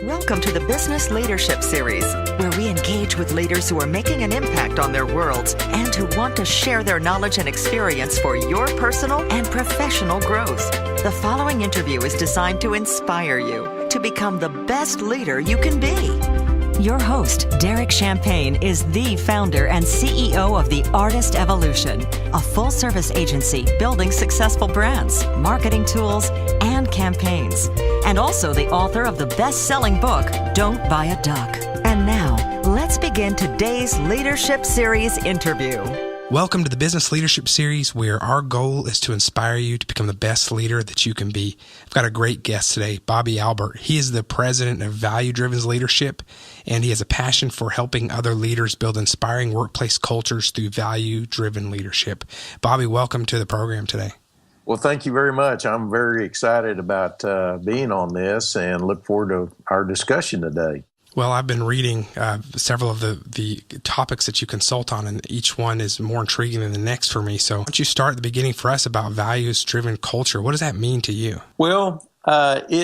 Welcome to the Business Leadership Series, where we engage with leaders who are making an impact on their worlds and who want to share their knowledge and experience for your personal and professional growth. The following interview is designed to inspire you to become the best leader you can be. Your host, Derek Champagne, is the founder and CEO of The Artist Evolution, a full-service agency building successful brands, marketing tools, and campaigns, and also the author of the best-selling book, Don't Buy a Duck. And now, let's begin today's Leadership Series interview. Welcome to the Business Leadership Series, where our goal is to inspire you to become the best leader that you can be. I've got a great guest today, Bobby Albert. He is the president of Value Driven Leadership, and he has a passion for helping other leaders build inspiring workplace cultures through value-driven leadership. Bobby, welcome to the program today. Well, thank you very much. I'm very excited about being on this and look forward to our discussion today. Well, I've been reading several of the topics that you consult on, and each one is more intriguing than the next for me. So why don't you start at the beginning for us about values-driven culture? What does that mean to you? Well, culture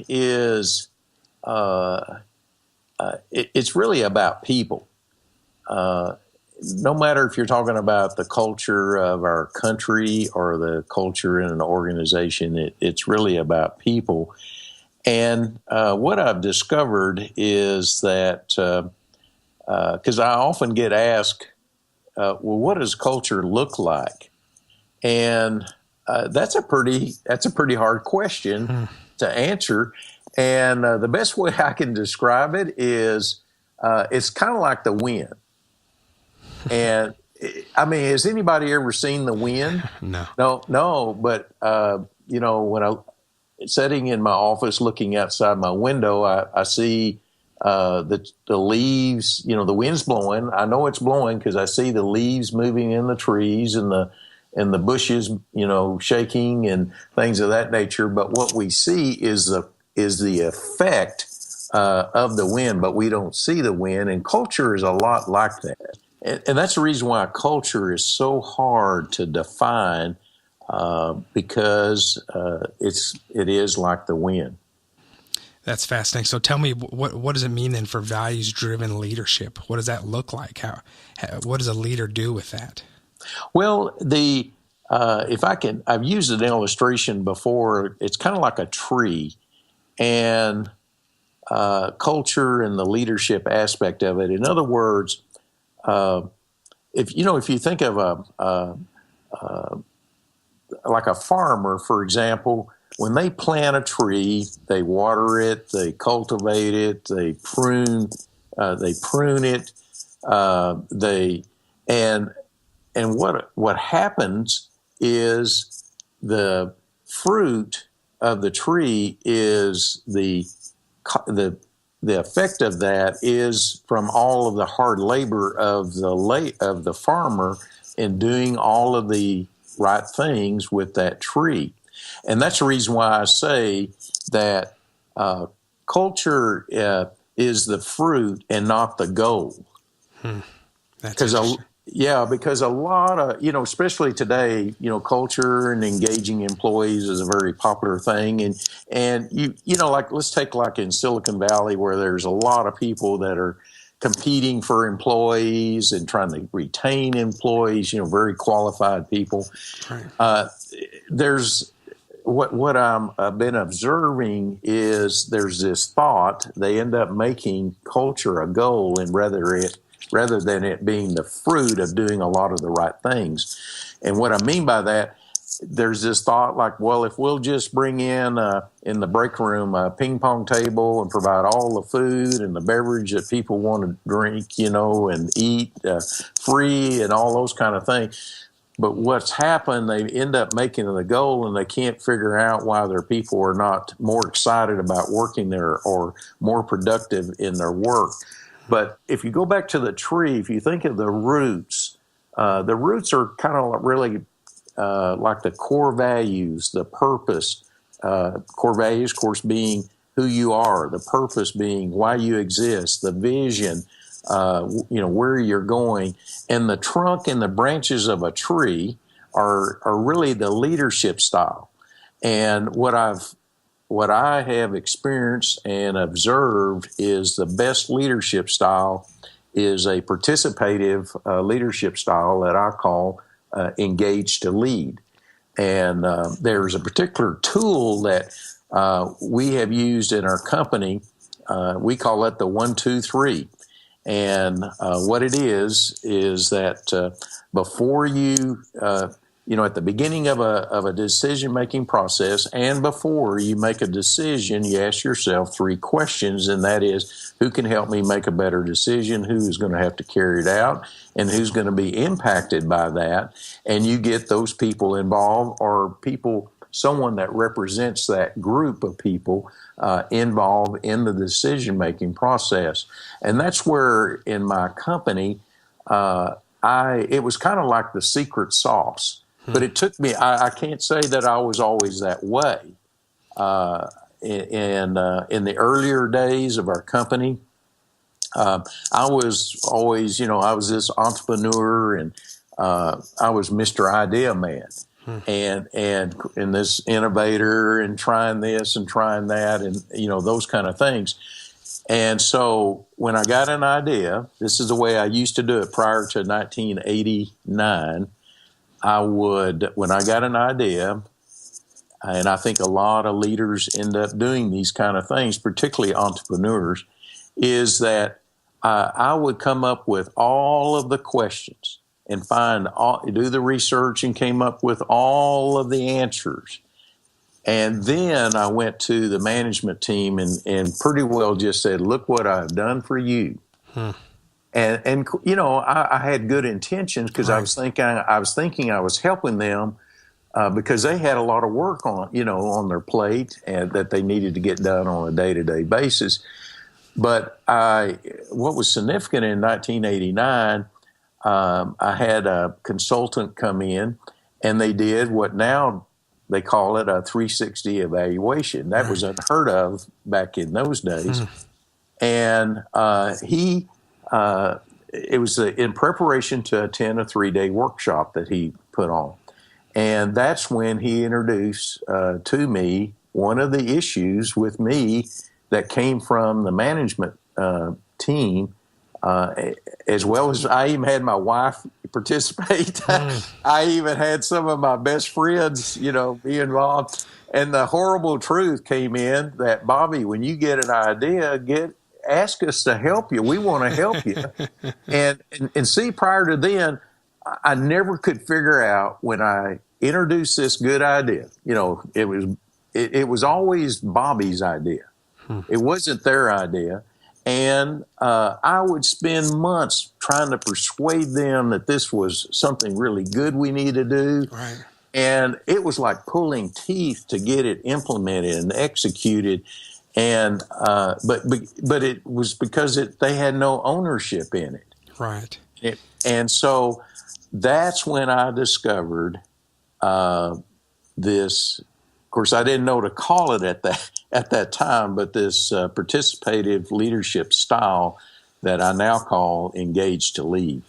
is, it's really about people. No matter if you're talking about the culture of our country or the culture in an organization, it's really about people. And what I've discovered is that, because I often get asked, well, what does culture look like? And that's a pretty hard question to answer. And the best way I can describe it is it's kind of like the wind. And I mean, has anybody ever seen the wind? No. But when I'm sitting in my office looking outside my window, I see the leaves, the wind's blowing. I know it's blowing because I see the leaves moving in the trees and the bushes, shaking and things of that nature. But what we see is the effect of the wind, but we don't see the wind. And culture is a lot like that. And that's the reason why culture is so hard to define, because it is like the wind. That's fascinating. So tell me, what does it mean then for values-driven leadership? What does that look like? What does a leader do with that? Well, I've used an illustration before. It's kind of like a tree, and culture and the leadership aspect of it. In other words, if you think of like a farmer, for example, when they plant a tree, they water it, they cultivate it, they prune it, and what happens is the fruit of the tree is the effect of that is from all of the hard labor of the farmer in doing all of the right things with that tree. And that's the reason why I say that culture is the fruit and not the goal. Because a lot of, especially today, culture and engaging employees is a very popular thing. And let's take like in Silicon Valley, where there's a lot of people that are competing for employees and trying to retain employees, very qualified people. Right. There's what I've been observing is there's this thought they end up making culture a goal, and rather than it being the fruit of doing a lot of the right things. And what I mean by that, there's this thought like, well, if we'll just bring in the break room a ping pong table and provide all the food and the beverage that people want to drink, and eat free and all those kind of things. But what's happened, they end up making it a goal, and they can't figure out why their people are not more excited about working there or more productive in their work. But if you go back to the tree, if you think of the roots are kind of really like the core values, the purpose. Core values, of course, being who you are, the purpose being why you exist, the vision, where you're going. And the trunk and the branches of a tree are really the leadership style. And what I've what I have experienced and observed is the best leadership style is a participative leadership style that I call engage to lead. And there's a particular tool that we have used in our company. We call it the 1, 2, 3. And what it is that before you, at the beginning of a decision-making process and before you make a decision, you ask yourself 3 questions, and that is, who can help me make a better decision, who is going to have to carry it out, and who's going to be impacted by that. And you get those people involved or someone that represents that group of people involved in the decision-making process. And that's where in my company, it was kind of like the secret sauce. But it took me, I can't say that I was always that way. In the earlier days of our company, I was always, I was this entrepreneur and I was Mr. Idea Man. And this innovator and trying this and trying that and, those kind of things. And so when I got an idea, this is the way I used to do it prior to 1989. When I got an idea, and I think a lot of leaders end up doing these kind of things, particularly entrepreneurs, is that I would come up with all of the questions and do the research and came up with all of the answers. And then I went to the management team and pretty well just said, look what I've done for you. And I had good intentions because I was thinking I was helping them because they had a lot of work on their plate and that they needed to get done on a day-to-day basis. But what was significant in 1989, I had a consultant come in and they did what now they call it a 360 evaluation. That was unheard of back in those days. And it was in preparation to attend a 3-day workshop that he put on. And that's when he introduced to me one of the issues with me that came from the management team, as well as I even had my wife participate. I even had some of my best friends, be involved. And the horrible truth came in that, Bobby, when you get an idea, ask us to help you. We want to help you. and see, prior to then, I never could figure out when I introduced this good idea. It was always Bobby's idea. It wasn't their idea. And I would spend months trying to persuade them that this was something really good we need to do. Right. And it was like pulling teeth to get it implemented and executed. And but it was because they had no ownership in it. Right. And so that's when I discovered this. Of course, I didn't know to call it at that time, but this participative leadership style that I now call engage to lead.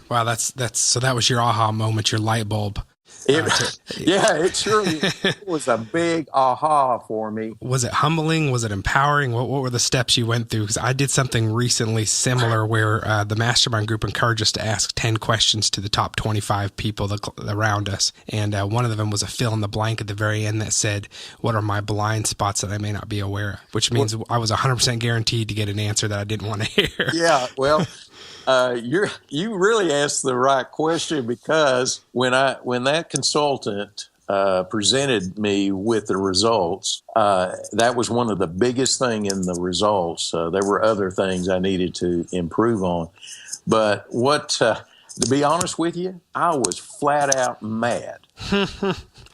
Wow, so that was your aha moment, your light bulb. It surely was a big aha for me. Was it humbling? Was it empowering? What were the steps you went through? Because I did something recently similar where the mastermind group encouraged us to ask 10 questions to the top 25 people around us. And one of them was a fill in the blank at the very end that said, what are my blind spots that I may not be aware of? Which means I was 100% guaranteed to get an answer that I didn't want to hear. Yeah, well... you really asked the right question because when that consultant presented me with the results, that was one of the biggest thing in the results. There were other things I needed to improve on, but to be honest with you, I was flat out mad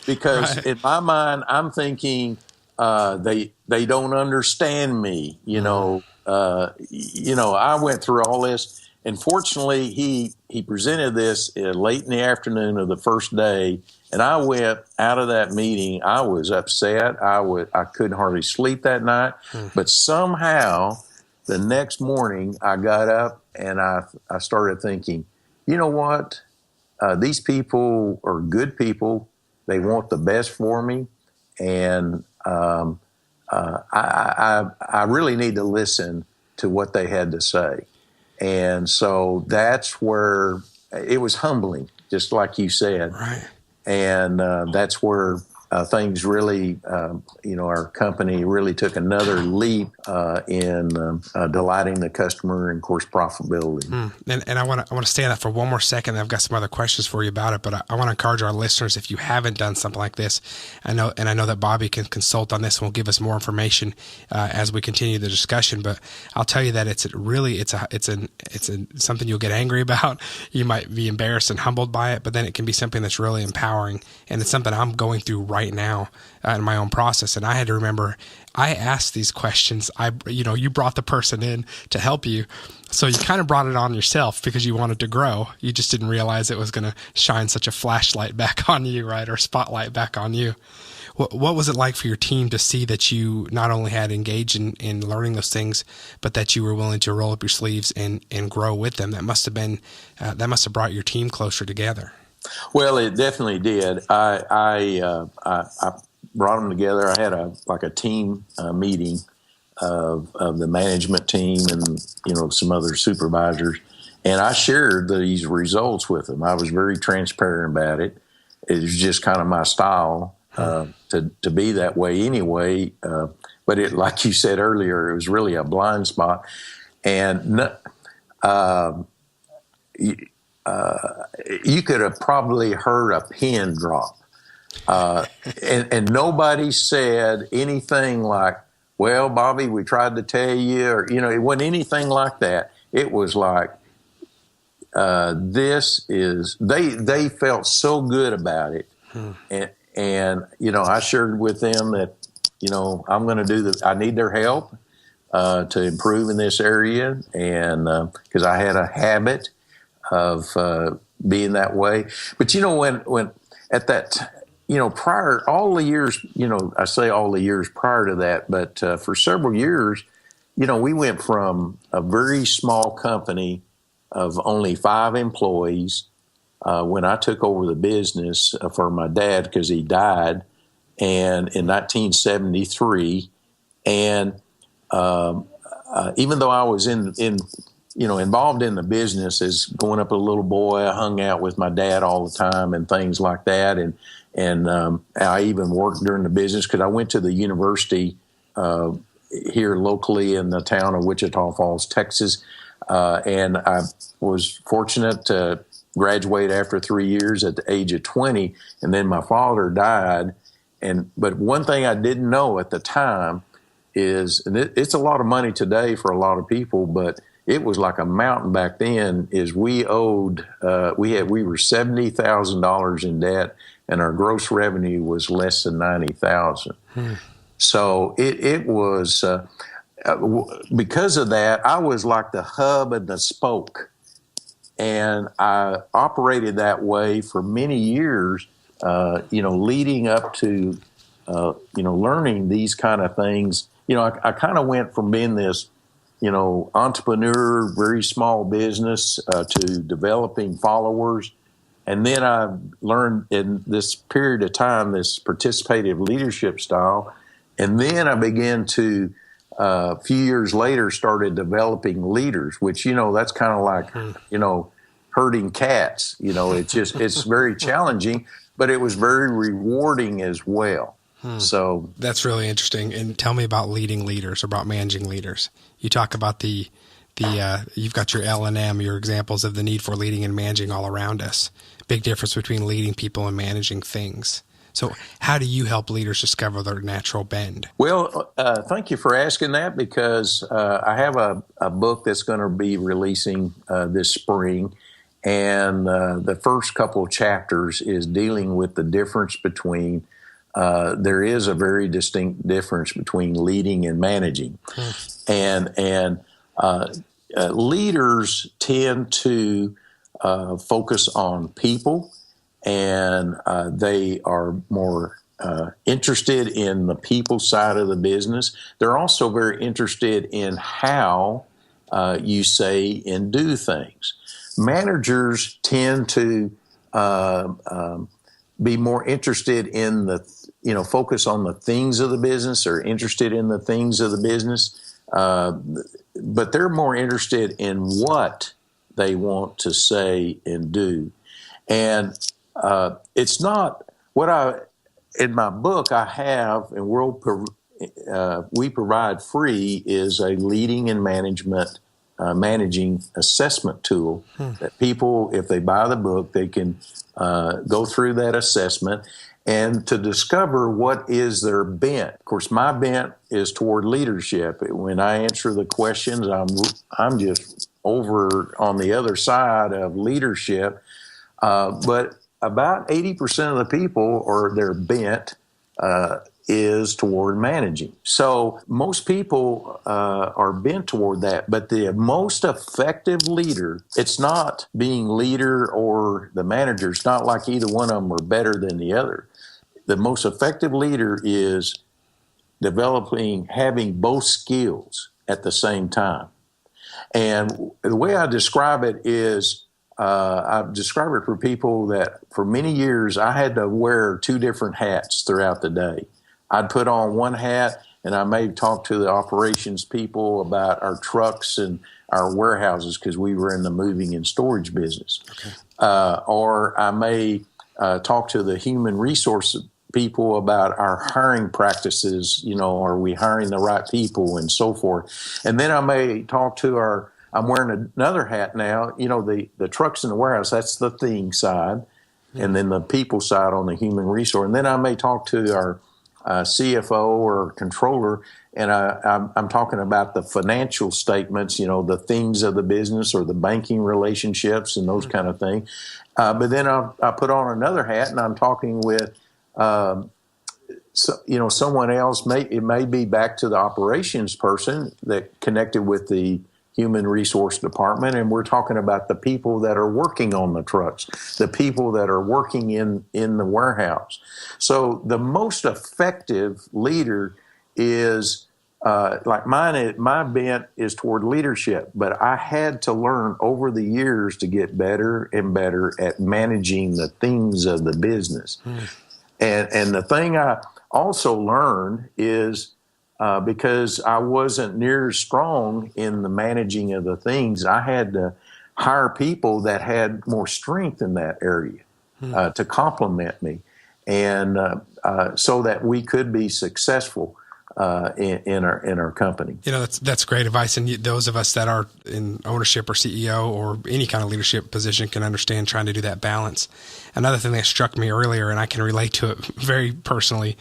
because right. In my mind I'm thinking they don't understand me. I went through all this. And fortunately, he presented this late in the afternoon of the first day, and I went out of that meeting. I was upset. I couldn't hardly sleep that night. But somehow, the next morning, I got up and I started thinking, you know what? These people are good people. They want the best for me, and I really need to listen to what they had to say. And so that's where it was humbling, just like you said. Right. And that's where things really, our company really took another leap in delighting the customer and, of course, profitability. And I want to stay on that for one more second. I've got some other questions for you about it, but I want to encourage our listeners, if you haven't done something like this, I know that Bobby can consult on this and will give us more information as we continue the discussion. But I'll tell you that it's something you'll get angry about. You might be embarrassed and humbled by it, but then it can be something that's really empowering, and it's something I'm going through right now in my own process. And I had to remember, I asked these questions. You brought the person in to help you, so you kind of brought it on yourself because you wanted to grow. You just didn't realize it was going to shine such a flashlight back on you, right, or spotlight back on you. What was it like for your team to see that you not only had engaged in learning those things, but that you were willing to roll up your sleeves and grow with them? That must have brought your team closer together. Well, it definitely did. I brought them together. I had a team meeting of the management team and some other supervisors, and I shared these results with them. I was very transparent about it. It was just kind of my style to be that way anyway. But it, like you said earlier, it was really a blind spot, and you could have probably heard a pin drop. And nobody said anything like, well, Bobby, we tried to tell you, or, it wasn't anything like that. It was like, they felt so good about it. And I shared with them that, I'm going to I need their help, to improve in this area. And, cause I had a habit of being that way. But when at that, prior, all the years, I say all the years prior to that, but for several years, we went from a very small company of only 5 employees when I took over the business for my dad, because he died in 1973. And even though I was involved in the business as going up a little boy, I hung out with my dad all the time and things like that. And I even worked during the business because I went to the university here locally in the town of Wichita Falls, Texas. And I was fortunate to graduate after 3 years at the age of 20. And then my father died. But one thing I didn't know at the time is, and it's a lot of money today for a lot of people, but it was like a mountain back then, is we owed, we were $70,000 in debt, and our gross revenue was less than $90,000. So it was, because of that, I was like the hub and the spoke. And I operated that way for many years, leading up to, learning these kind of things. I kind of went from being this, entrepreneur, very small business, to developing followers. And then I learned in this period of time, this participative leadership style. And then I began to, a few years later, started developing leaders, which, that's kind of like, herding cats. It's very challenging, but it was very rewarding as well. So that's really interesting. And tell me about leading leaders, or about managing leaders. You talk about you've got your L&M, your examples of the need for leading and managing all around us. Big difference between leading people and managing things. So how do you help leaders discover their natural bend? Well, thank you for asking that, because I have a book that's going to be releasing this spring. And the first couple of chapters is dealing with the difference between, there is a very distinct difference between leading and managing. And leaders tend to focus on people, and they are more interested in the people side of the business. They're also very interested in how you say and do things. Managers tend to be more interested in focus on the things of the business or interested in the things of the business, but they're more interested in what they want to say and do. And it's not what in my book I have, and we provide free, is a leading and managing assessment tool that people, if they buy the book, they can go through that assessment and to discover what is their bent. Of course, my bent is toward leadership. When I answer the questions, I'm just over on the other side of leadership. But about 80% of the people, or their bent, is toward managing. So most people are bent toward that. But the most effective leader, it's not being leader or the manager. It's not like either one of them are better than the other. The most effective leader is having both skills at the same time. And the way I describe it is, I describe it for people that for many years I had to wear two different hats throughout the day. I'd put on one hat and I may talk to the operations people about our trucks and our warehouses because we were in the moving and storage business. Okay. Or I may talk to the human resources people about our hiring practices, are we hiring the right people and so forth. And then I may talk to I'm wearing another hat now, the trucks in the warehouse, that's the thing side, and then the people side on the human resource. And then I may talk to our CFO or controller, and I'm talking about the financial statements, the things of the business or the banking relationships and those kind of things. But then I put on another hat and I'm talking with someone else. It may be back to the operations person that connected with the human resource department, and we're talking about the people that are working on the trucks, the people that are working in the warehouse. So the most effective leader is like mine. My bent is toward leadership, but I had to learn over the years to get better and better at managing the things of the business. And the thing I also learned is because I wasn't near as strong in the managing of the things, I had to hire people that had more strength in that area to complement me, and so that we could be successful in our company. That's great advice, and those of us that are in ownership or CEO or any kind of leadership position can understand trying to do that balance. Another thing that struck me earlier, and I can relate to it very personally,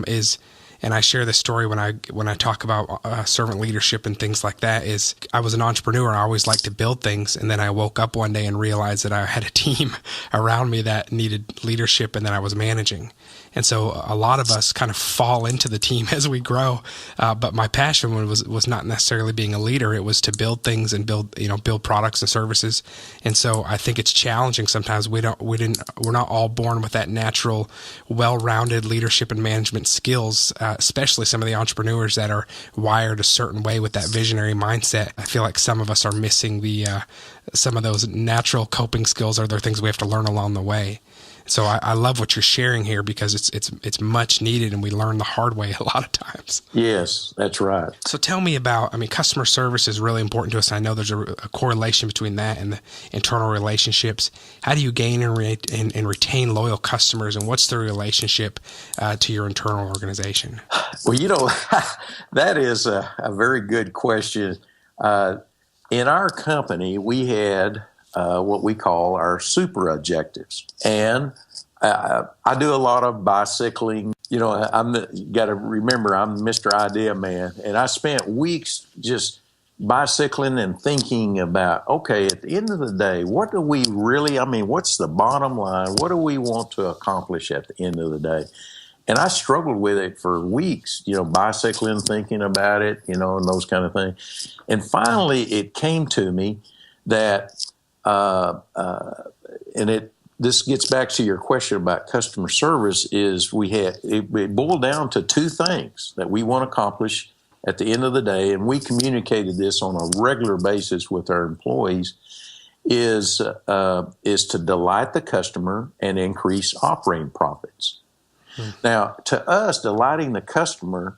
is, and I share this story when I talk about servant leadership and things like that, is I was an entrepreneur. I always liked to build things, and then I woke up one day and realized that I had a team around me that needed leadership and that I was managing. And so a lot of us kind of fall into the team as we grow. But my passion was not necessarily being a leader. It was to build things and build products and services. And so I think it's challenging sometimes. We're not all born with that natural, well-rounded leadership and management skills, especially some of the entrepreneurs that are wired a certain way with that visionary mindset. I feel like some of us are missing some of those natural coping skills, or they're things we have to learn along the way. So I love what you're sharing here because it's much needed, and we learn the hard way a lot of times. Yes, that's right. So tell me about, customer service is really important to us. I know there's a correlation between that and the internal relationships. How do you gain and retain loyal customers, and what's the relationship to your internal organization? Well, that is a very good question. In our company, we had what we call our super objectives. And I do a lot of bicycling. You got to remember, I'm Mr. Idea Man. And I spent weeks just bicycling and thinking about, okay, at the end of the day, what do we really, what's the bottom line? What do we want to accomplish at the end of the day? And I struggled with it for weeks, bicycling, thinking about it, and those kind of things. And finally, it came to me that this gets back to your question about customer service, is it boiled down to two things that we want to accomplish at the end of the day, and we communicated this on a regular basis with our employees, is to delight the customer and increase operating profits. Now, to us, delighting the customer,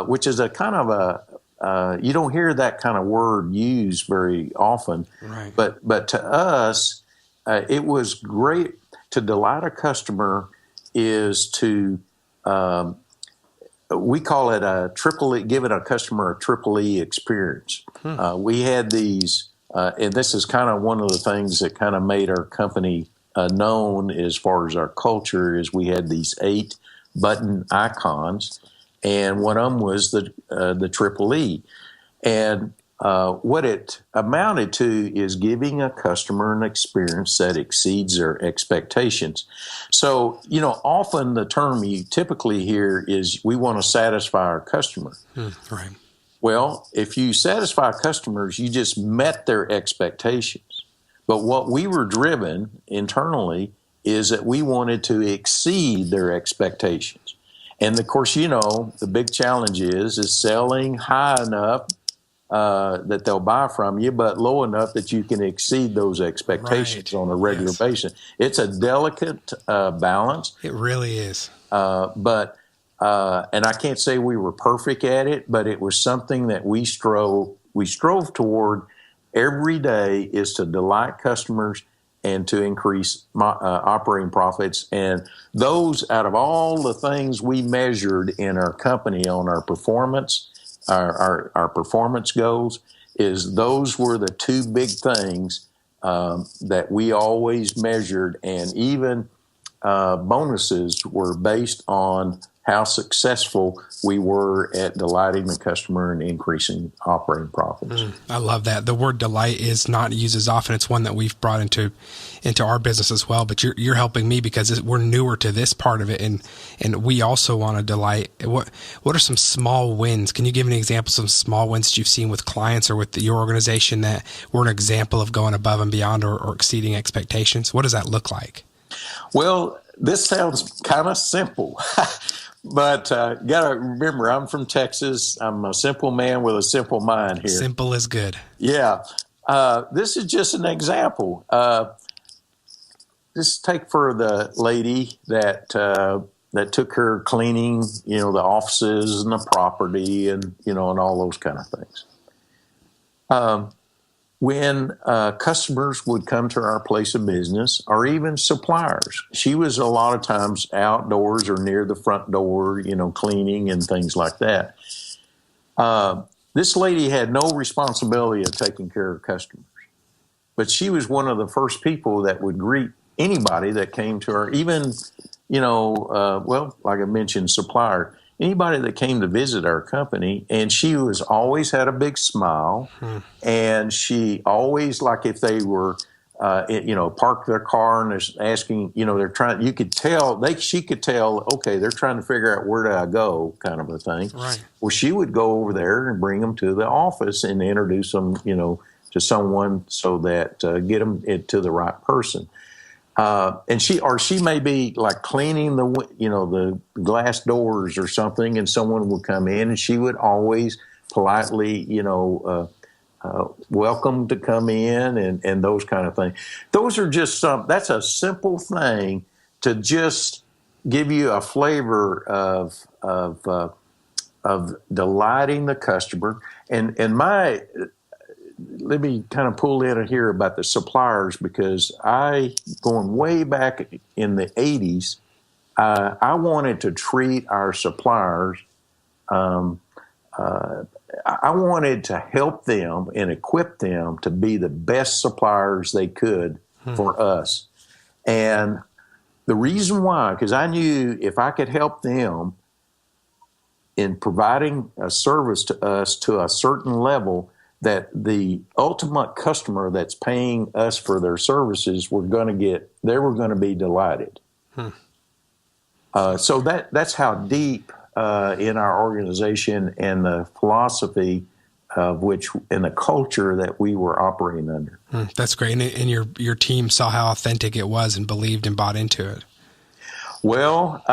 which is a kind of you don't hear that kind of word used very often, Right. but to us, it was great. To delight a customer is to we call it a triple E, giving a customer a triple E experience. We had these, and this is kind of one of the things that kind of made our company known as far as our culture, is we had these 8 button icons, and one of them was the triple E. And what it amounted to is giving a customer an experience that exceeds their expectations. So, often the term you typically hear is we want to satisfy our customer. Right. Well, if you satisfy customers, you just met their expectations. But what we were driven internally is that we wanted to exceed their expectations. And of course, the big challenge is selling high enough that they'll buy from you, but low enough that you can exceed those expectations on a regular basis. It's a delicate balance. It really is. But I can't say we were perfect at it, but it was something that we strove toward every day, is to delight customers and to increase operating profits. And those, out of all the things we measured in our company on our performance, our performance goals, is those were the 2 big things that we always measured, and even bonuses were based on how successful we were at delighting the customer and increasing operating profits. I love that. The word delight is not used as often. It's one that we've brought into our business as well, but you're helping me because we're newer to this part of it, and we also want to delight. What are some small wins? Can you give an example of some small wins that you've seen with clients or with your organization that were an example of going above and beyond or exceeding expectations? What does that look like? Well, this sounds kind of simple. But got to remember, I'm from Texas. I'm a simple man with a simple mind here. Simple is good. Yeah. This is just an example. Just take for the lady that took her cleaning, the offices and the property and, and all those kind of things. When customers would come to our place of business, or even suppliers, she was a lot of times outdoors or near the front door, cleaning and things like that. This lady had no responsibility of taking care of customers, but she was one of the first people that would greet anybody that came to her, even, like I mentioned, supplier. Anybody that came to visit our company, and she was always had a big smile, and she always, like if they were, parked their car and they're asking, they're trying, she could tell, okay, they're trying to figure out where do I go, kind of a thing. Right. Well, she would go over there and bring them to the office and introduce them, to someone so that get them to the right person. And she may be like cleaning the glass doors or something, and someone would come in, and she would always politely, welcome to come in and those kind of things. Those are just that's a simple thing to just give you a flavor of delighting the customer. And let me kind of pull in here about the suppliers, because going way back in the 80s, I wanted to treat our suppliers, I wanted to help them and equip them to be the best suppliers they could for us. And the reason why, because I knew if I could help them in providing a service to us to a certain level, that the ultimate customer that's paying us for their services were going to be delighted. So that's how deep in our organization and the philosophy of which and the culture that we were operating under. That's great. And your team saw how authentic it was and believed and bought into it. Well,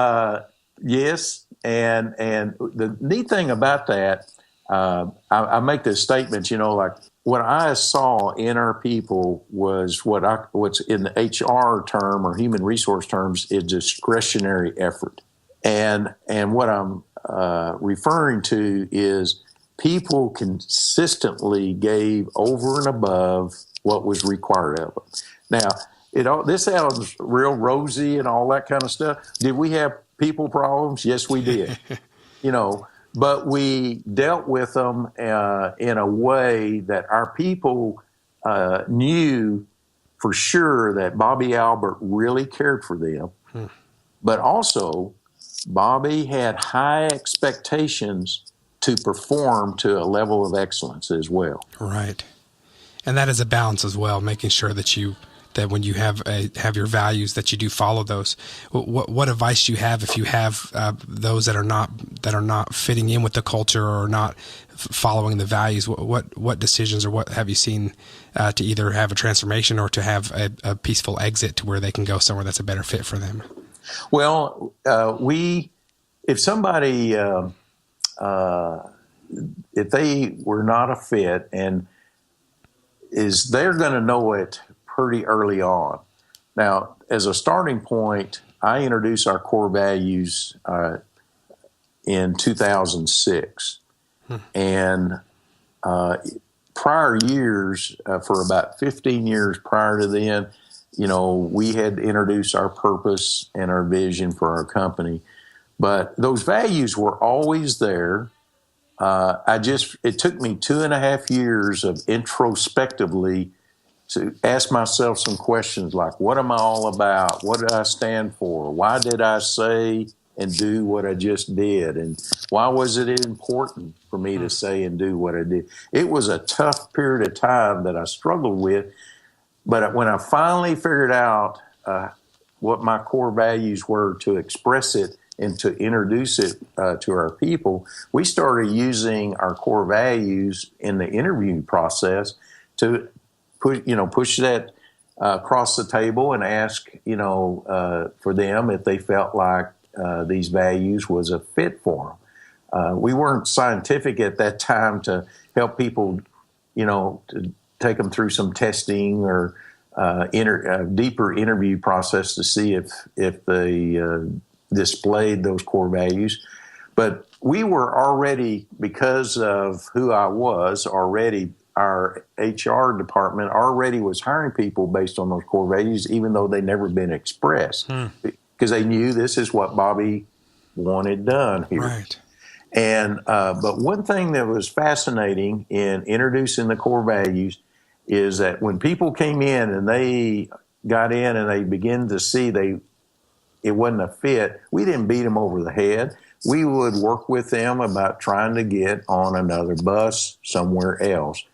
yes. And the neat thing about that, I make this statement, like what I saw in our people was what's in the HR term or human resource terms is discretionary effort. And what I'm referring to is people consistently gave over and above what was required of them. Now, this sounds real rosy and all that kind of stuff. Did we have people problems? Yes, we did. But we dealt with them in a way that our people knew for sure that Bobby Albert really cared for them. But also, Bobby had high expectations to perform to a level of excellence as well. Right. And that is a balance as well, making sure that when you have your values, that you do follow those. What advice do you have if you have those that are not fitting in with the culture or not following the values? What decisions or what have you seen to either have a transformation or to have a peaceful exit to where they can go somewhere that's a better fit for them? Well, if somebody if they were not a fit, and they're going to know it pretty early on. Now, as a starting point, I introduced our core values in 2006. And prior years, for about 15 years prior to then, we had introduced our purpose and our vision for our company. But those values were always there. It took me 2.5 years of introspectively to ask myself some questions like, what am I all about? What do I stand for? Why did I say and do what I just did? And why was it important for me to say and do what I did? It was a tough period of time that I struggled with. But when I finally figured out what my core values were, to express it and to introduce it to our people, we started using our core values in the interview process to push that across the table and ask, for them if they felt like these values was a fit for them. We weren't scientific at that time to help people, to take them through some testing or deeper interview process to see if they displayed those core values. But we were already, because of who I was already, our HR department already was hiring people based on those core values, even though they'd never been expressed, because they knew this is what Bobby wanted done here. Right. And but one thing that was fascinating in introducing the core values is that when people came in and they got in and they began to see it wasn't a fit, we didn't beat them over the head. We would work with them about trying to get on another bus somewhere else.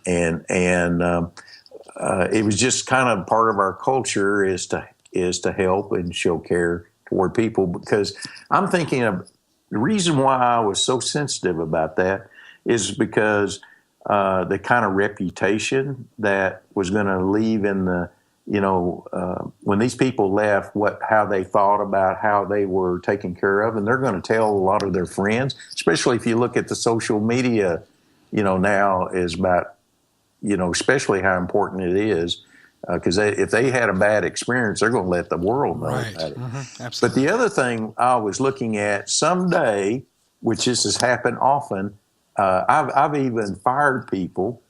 And it was just kind of part of our culture is to help and show care toward people, because I'm thinking of the reason why I was so sensitive about that is because the kind of reputation that was going to leave in the, when these people left, how they thought about how they were taken care of, and they're going to tell a lot of their friends, especially if you look at the social media, now is about, especially how important it is, because if they had a bad experience, they're going to let the world know about it. Absolutely. But the other thing I was looking at someday, which this has happened often, I've even fired people,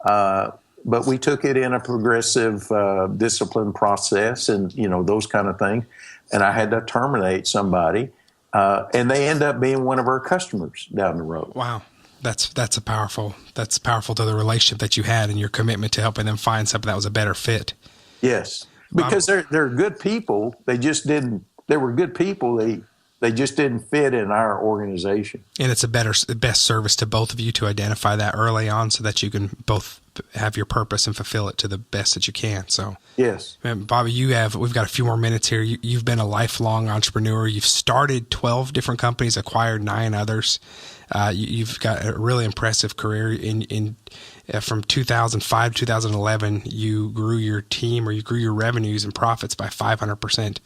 but we took it in a progressive discipline process and, those kind of things. And I had to terminate somebody, and they end up being one of our customers down the road. Wow. That's powerful to the relationship that you had and your commitment to helping them find something that was a better fit. Yes, because they're good people. They were good people. They just didn't fit in our organization. And it's best service to both of you to identify that early on, so that you can both have your purpose and fulfill it to the best that you can. So yes, man, Bobby, we've got a few more minutes here. You've been a lifelong entrepreneur. You've started 12 different companies, acquired 9 others. You've got a really impressive career. From 2005 to 2011, you grew your team, or you grew your revenues and profits by 500%.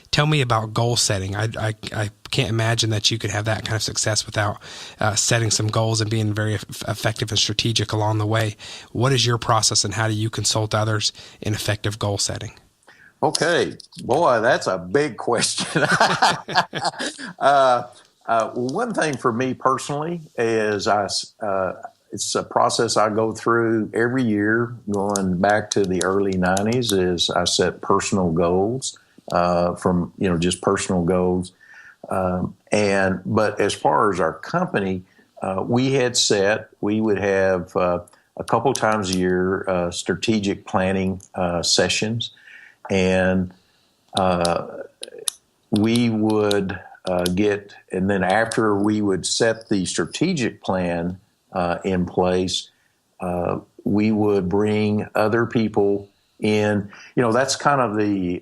Tell me about goal setting. I can't imagine that you could have that kind of success without setting some goals and being very effective and strategic along the way. What is your process, and how do you consult others in effective goal setting? Okay, boy, that's a big question. One thing for me personally is it's a process I go through every year, going back to the early '90s. Is I set personal goals from just personal goals, but as far as our company, we had set we would have a couple times a year strategic planning sessions. And we would and then after we would set the strategic plan in place, we would bring other people in. That's kind of the,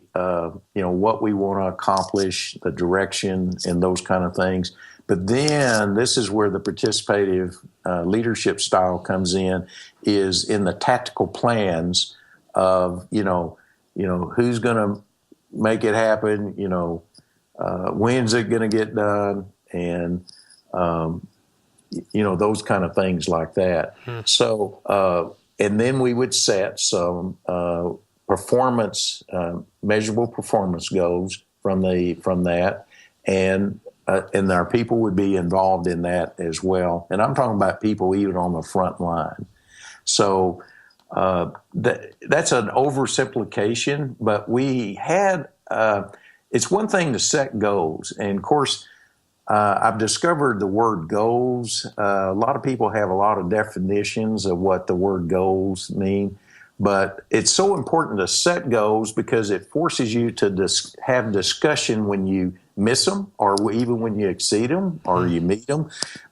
what we want to accomplish, the direction, and those kind of things. But then this is where the participative leadership style comes in, is in the tactical plans of, who's going to make it happen, when's it going to get done, and, those kind of things like that. So, and then we would set some measurable performance goals from that, and our people would be involved in that as well. And I'm talking about people even on the front line. So, that's an oversimplification, but we had, it's one thing to set goals. And of course, I've discovered the word goals. A lot of people have a lot of definitions of what the word goals mean, but it's so important to set goals because it forces you to have discussion when you miss them, or even when you exceed them, or you meet them.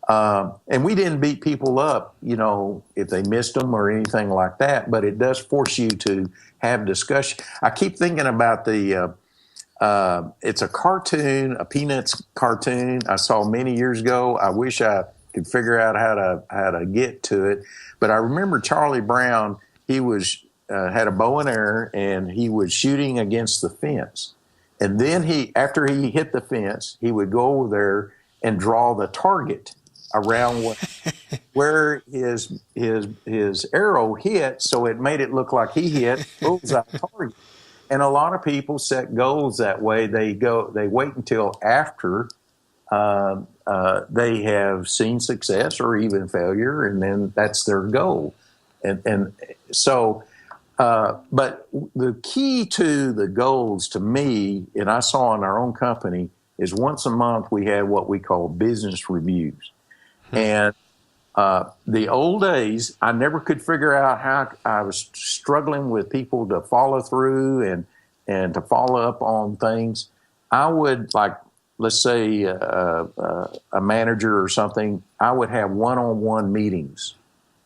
And we didn't beat people up, if they missed them or anything like that, but it does force you to have discussion. I keep thinking about it's a cartoon, a Peanuts cartoon I saw many years ago. I wish I could figure out how to get to it, but I remember Charlie Brown. He was had a bow and arrow, and he was shooting against the fence. And then after he hit the fence, he would go over there and draw the target around where his arrow hit, so it made it look like he hit bullseye target. And a lot of people set goals that way. They wait until after they have seen success or even failure, and then that's their goal. And so. But the key to the goals to me, and I saw in our own company, is once a month we had what we call business reviews. And the old days, I never could figure out how I was struggling with people to follow through and to follow up on things. I would, like, let's say a manager or something, I would have one-on-one meetings,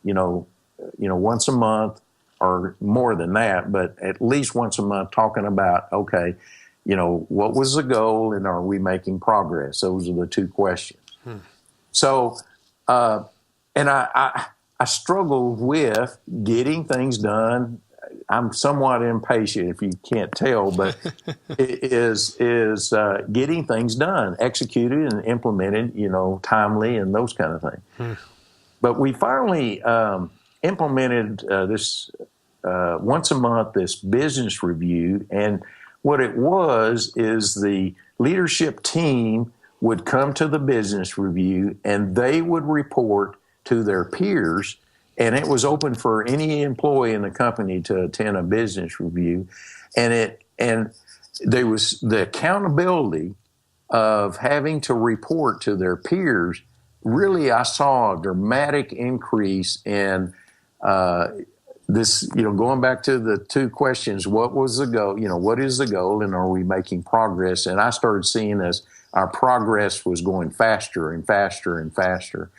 once a month. Or more than that, but at least once a month, talking about, okay, what was the goal and are we making progress? Those are the two questions. So, and I struggle with getting things done. I'm somewhat impatient, if you can't tell, but it is getting things done, executed and implemented, timely and those kind of things. But we finally implemented this once a month, this business review. And what it was is the leadership team would come to the business review and they would report to their peers. And it was open for any employee in the company to attend a business review. And there was the accountability of having to report to their peers. Really, I saw a dramatic increase in this, going back to the two questions, what was the goal? What is the goal, and are we making progress? And I started seeing as our progress was going faster and faster and faster.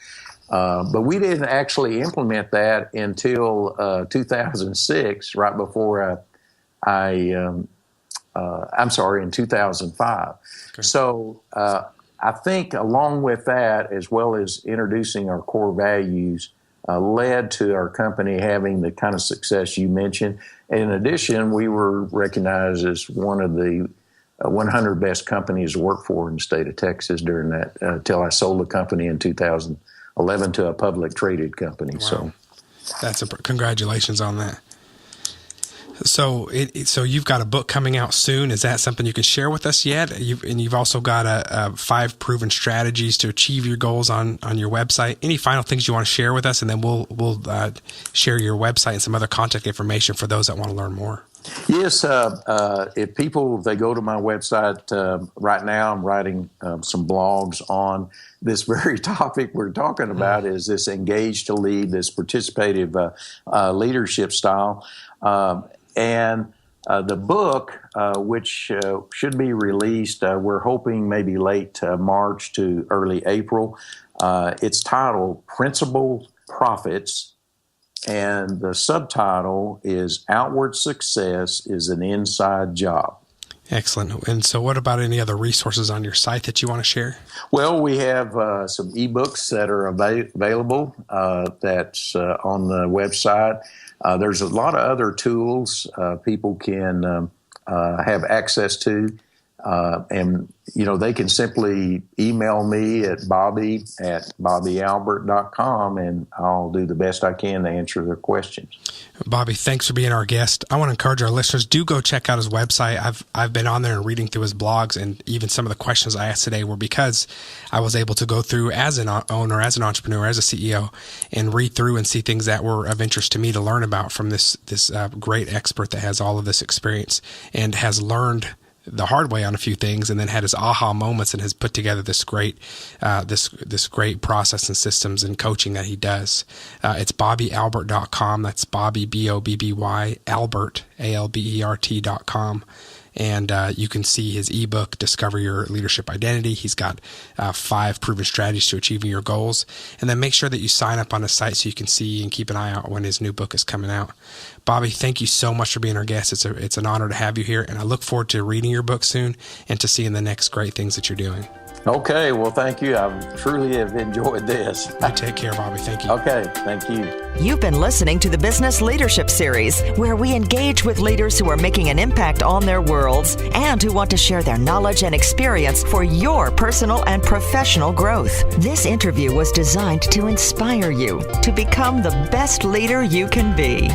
But we didn't actually implement that until 2006, right before in 2005. Okay. So I think along with that, as well as introducing our core values, led to our company having the kind of success you mentioned. In addition, we were recognized as one of the 100 best companies to work for in the state of Texas during that, until I sold the company in 2011 to a public traded company. Wow. So congratulations on that. So you've got a book coming out soon. Is that something you can share with us yet? You've also got 5 proven strategies to achieve your goals on your website. Any final things you want to share with us, and then we'll share your website and some other contact information for those that want to learn more. Yes, if they go to my website right now, I'm writing some blogs on this very topic we're talking about, is this engage to lead, this participative leadership style. And the book, which should be released, we're hoping maybe late March to early April. It's titled Principal Profits, and the subtitle is Outward Success is an Inside Job. Excellent. And so what about any other resources on your site that you want to share? Well, we have some ebooks that are available that's on the website. There's a lot of other tools people can have access to. And, they can simply email me at bobby@bobbyalbert.com, and I'll do the best I can to answer their questions. Bobby, thanks for being our guest. I want to encourage our listeners, do go check out his website. I've been on there and reading through his blogs, and even some of the questions I asked today were because I was able to go through as an owner, as an entrepreneur, as a CEO, and read through and see things that were of interest to me to learn about from this great expert that has all of this experience and has learned the hard way on a few things, and then had his aha moments and has put together this great process and systems and coaching that he does. It's BobbyAlbert.com. That's Bobby, BOBBY, Albert, ALBERT.com. And you can see his ebook, Discover Your Leadership Identity. He's got 5 proven strategies to achieving your goals. And then make sure that you sign up on his site so you can see and keep an eye out when his new book is coming out. Bobby, thank you so much for being our guest. It's an honor to have you here, and I look forward to reading your book soon and to seeing the next great things that you're doing. Okay, well, thank you. I truly have enjoyed this. You take care, Bobby. Thank you. Okay, thank you. You've been listening to the Business Leadership Series, where we engage with leaders who are making an impact on their worlds and who want to share their knowledge and experience for your personal and professional growth. This interview was designed to inspire you to become the best leader you can be.